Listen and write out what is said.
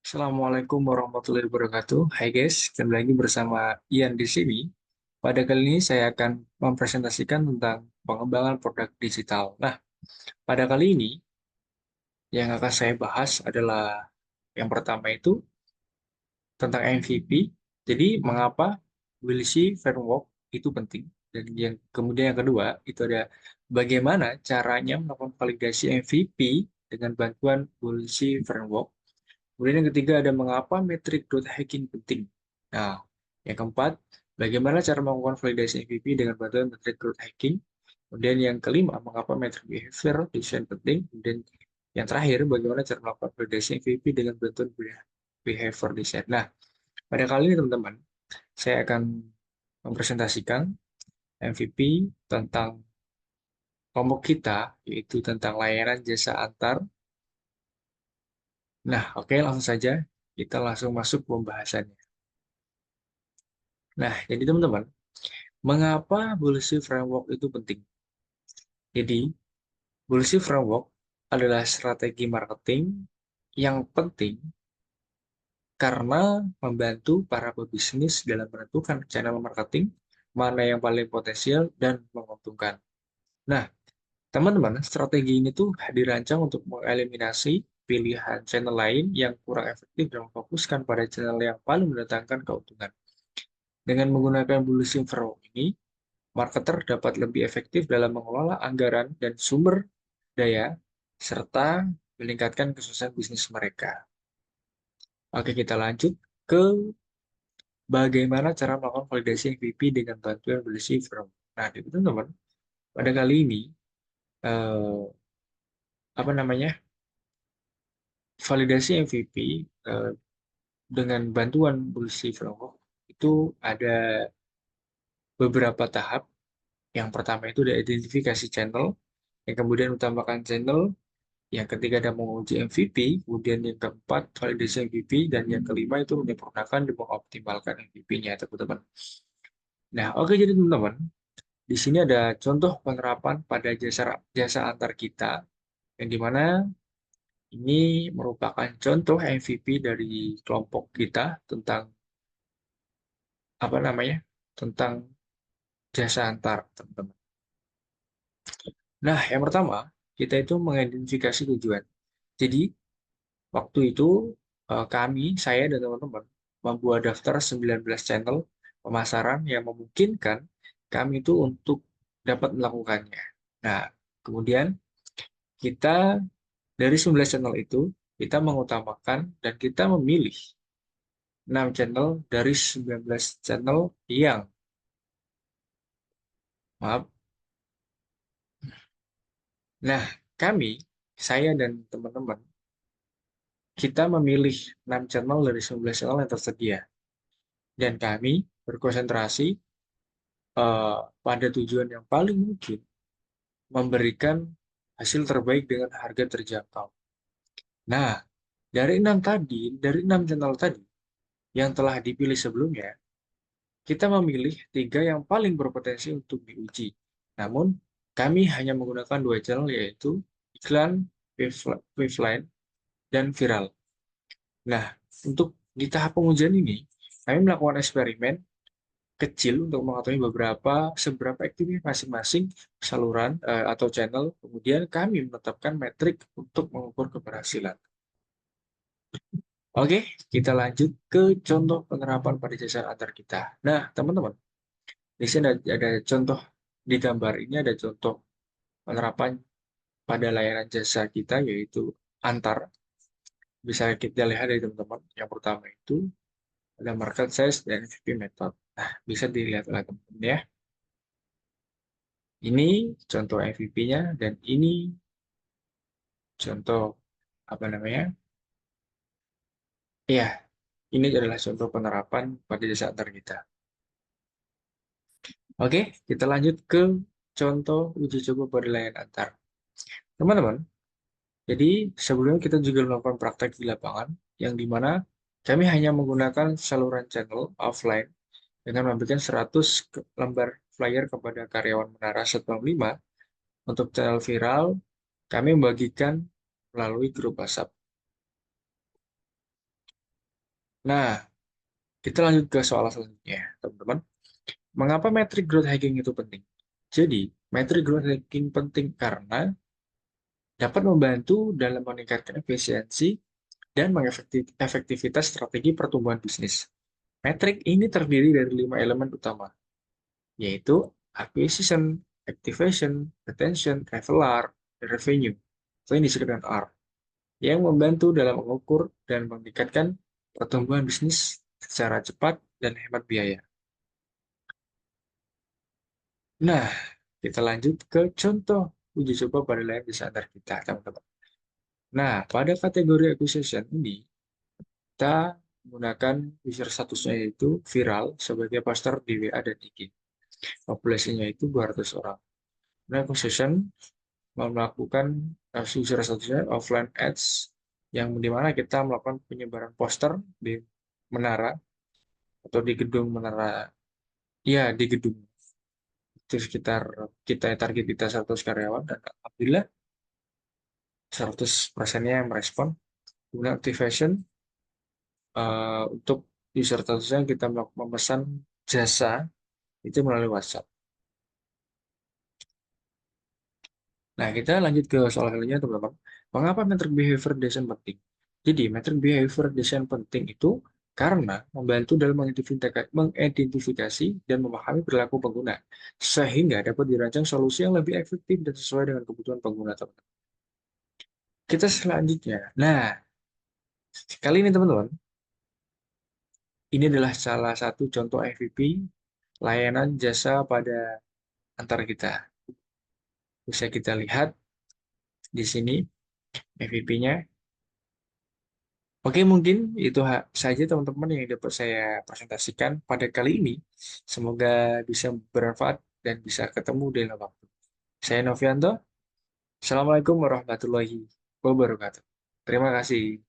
Assalamualaikum warahmatullahi wabarakatuh. Hai guys, kembali lagi bersama Ian di sini. Pada kali ini saya akan mempresentasikan tentang pengembangan produk digital. Nah, pada kali ini yang akan saya bahas adalah yang pertama itu tentang MVP. Jadi, mengapa Wilshy Framework itu penting? Dan yang kemudian yang kedua itu ada bagaimana caranya melakukan validasi MVP dengan bantuan Wilshy Framework. Kemudian yang ketiga ada mengapa metrik growth hacking penting. Nah, yang keempat, bagaimana cara melakukan validasi MVP dengan bantuan metrik growth hacking. Kemudian yang kelima, mengapa metrik behavior design penting. Kemudian yang terakhir, bagaimana cara melakukan validasi MVP dengan bantuan behavior design. Nah, pada kali ini teman-teman, saya akan mempresentasikan MVP tentang kelompok kita, yaitu tentang layanan jasa antar. Nah, oke, langsung saja kita langsung masuk ke pembahasannya. Nah, jadi teman-teman, mengapa Bullseye Framework itu penting? Jadi, Bullseye Framework adalah strategi marketing yang penting karena membantu para pebisnis dalam menentukan channel marketing mana yang paling potensial dan menguntungkan. Nah, teman-teman, strategi ini tuh dirancang untuk mengeliminasi pilihan channel lain yang kurang efektif dan memfokuskan pada channel yang paling mendatangkan keuntungan. Dengan menggunakan Bullseye Framework ini, marketer dapat lebih efektif dalam mengelola anggaran dan sumber daya, serta meningkatkan kesuksesan bisnis mereka. Oke, kita lanjut ke bagaimana cara melakukan validasi MVP dengan bantuan Validasi From. Nah, teman-teman, pada kali ini, eh, apa namanya, validasi MVP dengan bantuan Validasi Framework itu ada beberapa tahap. Yang pertama itu ada identifikasi channel, yang kemudian utamakan channel. Yang ketiga ada menguji MVP, kemudian yang keempat validasi MVP, dan yang kelima itu menyempurnakan dan mengoptimalkan MVP-nya, teman-teman. Nah, oke jadi teman-teman, di sini ada contoh penerapan pada jasa jasa antar kita, yang dimana ini merupakan contoh MVP dari kelompok kita tentang apa namanya, tentang jasa antar, teman-teman. Nah, yang pertama kita itu mengidentifikasi tujuan. Jadi waktu itu saya dan teman-teman membuat daftar 19 channel pemasaran yang memungkinkan kami itu untuk dapat melakukannya. Nah, kemudian kita dari 19 channel itu, kita mengutamakan dan kita memilih 6 channel dari 19 channel yang, maaf, nah kami, saya dan teman-teman, kita memilih 6 channel dari 19 channel yang tersedia. Dan kami berkonsentrasi pada tujuan yang paling mungkin memberikan hasil terbaik dengan harga terjangkau. Nah, dari 6 channel tadi yang telah dipilih sebelumnya, kita memilih 3 yang paling berpotensi untuk diuji. Namun, kami hanya menggunakan 2 channel yaitu iklan, waveline, dan viral. Nah, untuk di tahap pengujian ini, kami melakukan eksperimen kecil untuk mengetahui seberapa aktifnya masing-masing saluran atau channel. Kemudian kami menetapkan metrik untuk mengukur keberhasilan. Oke, kita lanjut ke contoh penerapan pada jasa antar kita. Nah, teman-teman, di sini ada contoh di gambar ini ada contoh penerapan pada layanan jasa kita yaitu antar. Bisa kita lihat dari teman-teman. Yang pertama itu ada market size dan MVP method. Nah, bisa dilihat oleh teman-teman ya. Ini contoh MVP-nya dan ini contoh apa namanya? Ya, ini adalah contoh penerapan pada jasa antar kita. Oke, kita lanjut ke contoh uji coba pada layanan antar. Teman-teman, jadi sebelumnya kita juga melakukan praktek di lapangan, yang dimana kami hanya menggunakan saluran channel offline dengan memberikan 100 lembar flyer kepada karyawan Menara 165. Untuk channel viral, kami membagikan melalui grup WhatsApp. Nah, kita lanjut ke soal selanjutnya, teman-teman. Mengapa metric growth hacking itu penting? Jadi, metric growth hacking penting karena dapat membantu dalam meningkatkan efisiensi dan mengefektivitas strategi pertumbuhan bisnis. Metrik ini terdiri dari 5 elemen utama, yaitu acquisition, activation, retention, revelar, dan revenue. So, ini disebut dengan R, yang membantu dalam mengukur dan meningkatkan pertumbuhan bisnis secara cepat dan hemat biaya. Nah, kita lanjut ke contoh uji coba pada layar di standar kita, teman-teman. Nah, pada kategori acquisition ini, kita menggunakan user statusnya yaitu viral sebagai poster di WA dan IG. Populasinya itu 200 orang. Nah, acquisition melakukan user statusnya offline ads yang dimana kita melakukan penyebaran poster di menara atau di gedung menara, ya di gedung itu sekitar kita target kita 100 karyawan dan alhamdulillah 100%-nya yang merespon. Kemudian activation untuk user statusnya kita melakukan memesan jasa itu melalui WhatsApp. Nah, kita lanjut ke soal selanjutnya, teman-teman. Mengapa metric behavior design penting? Jadi, metric behavior design penting itu karena membantu dalam mengidentifikasi dan memahami perilaku pengguna, sehingga dapat dirancang solusi yang lebih efektif dan sesuai dengan kebutuhan pengguna, teman-teman. Kita selanjutnya. Nah, kali ini, teman-teman, ini adalah salah satu contoh MVP layanan jasa pada antar kita. Bisa kita lihat di sini MVP-nya. Oke, mungkin itu saja teman-teman yang dapat saya presentasikan pada kali ini. Semoga bisa bermanfaat dan bisa ketemu di lain waktu. Saya Novianto. Assalamualaikum warahmatullahi wabarakatuh. Terima kasih.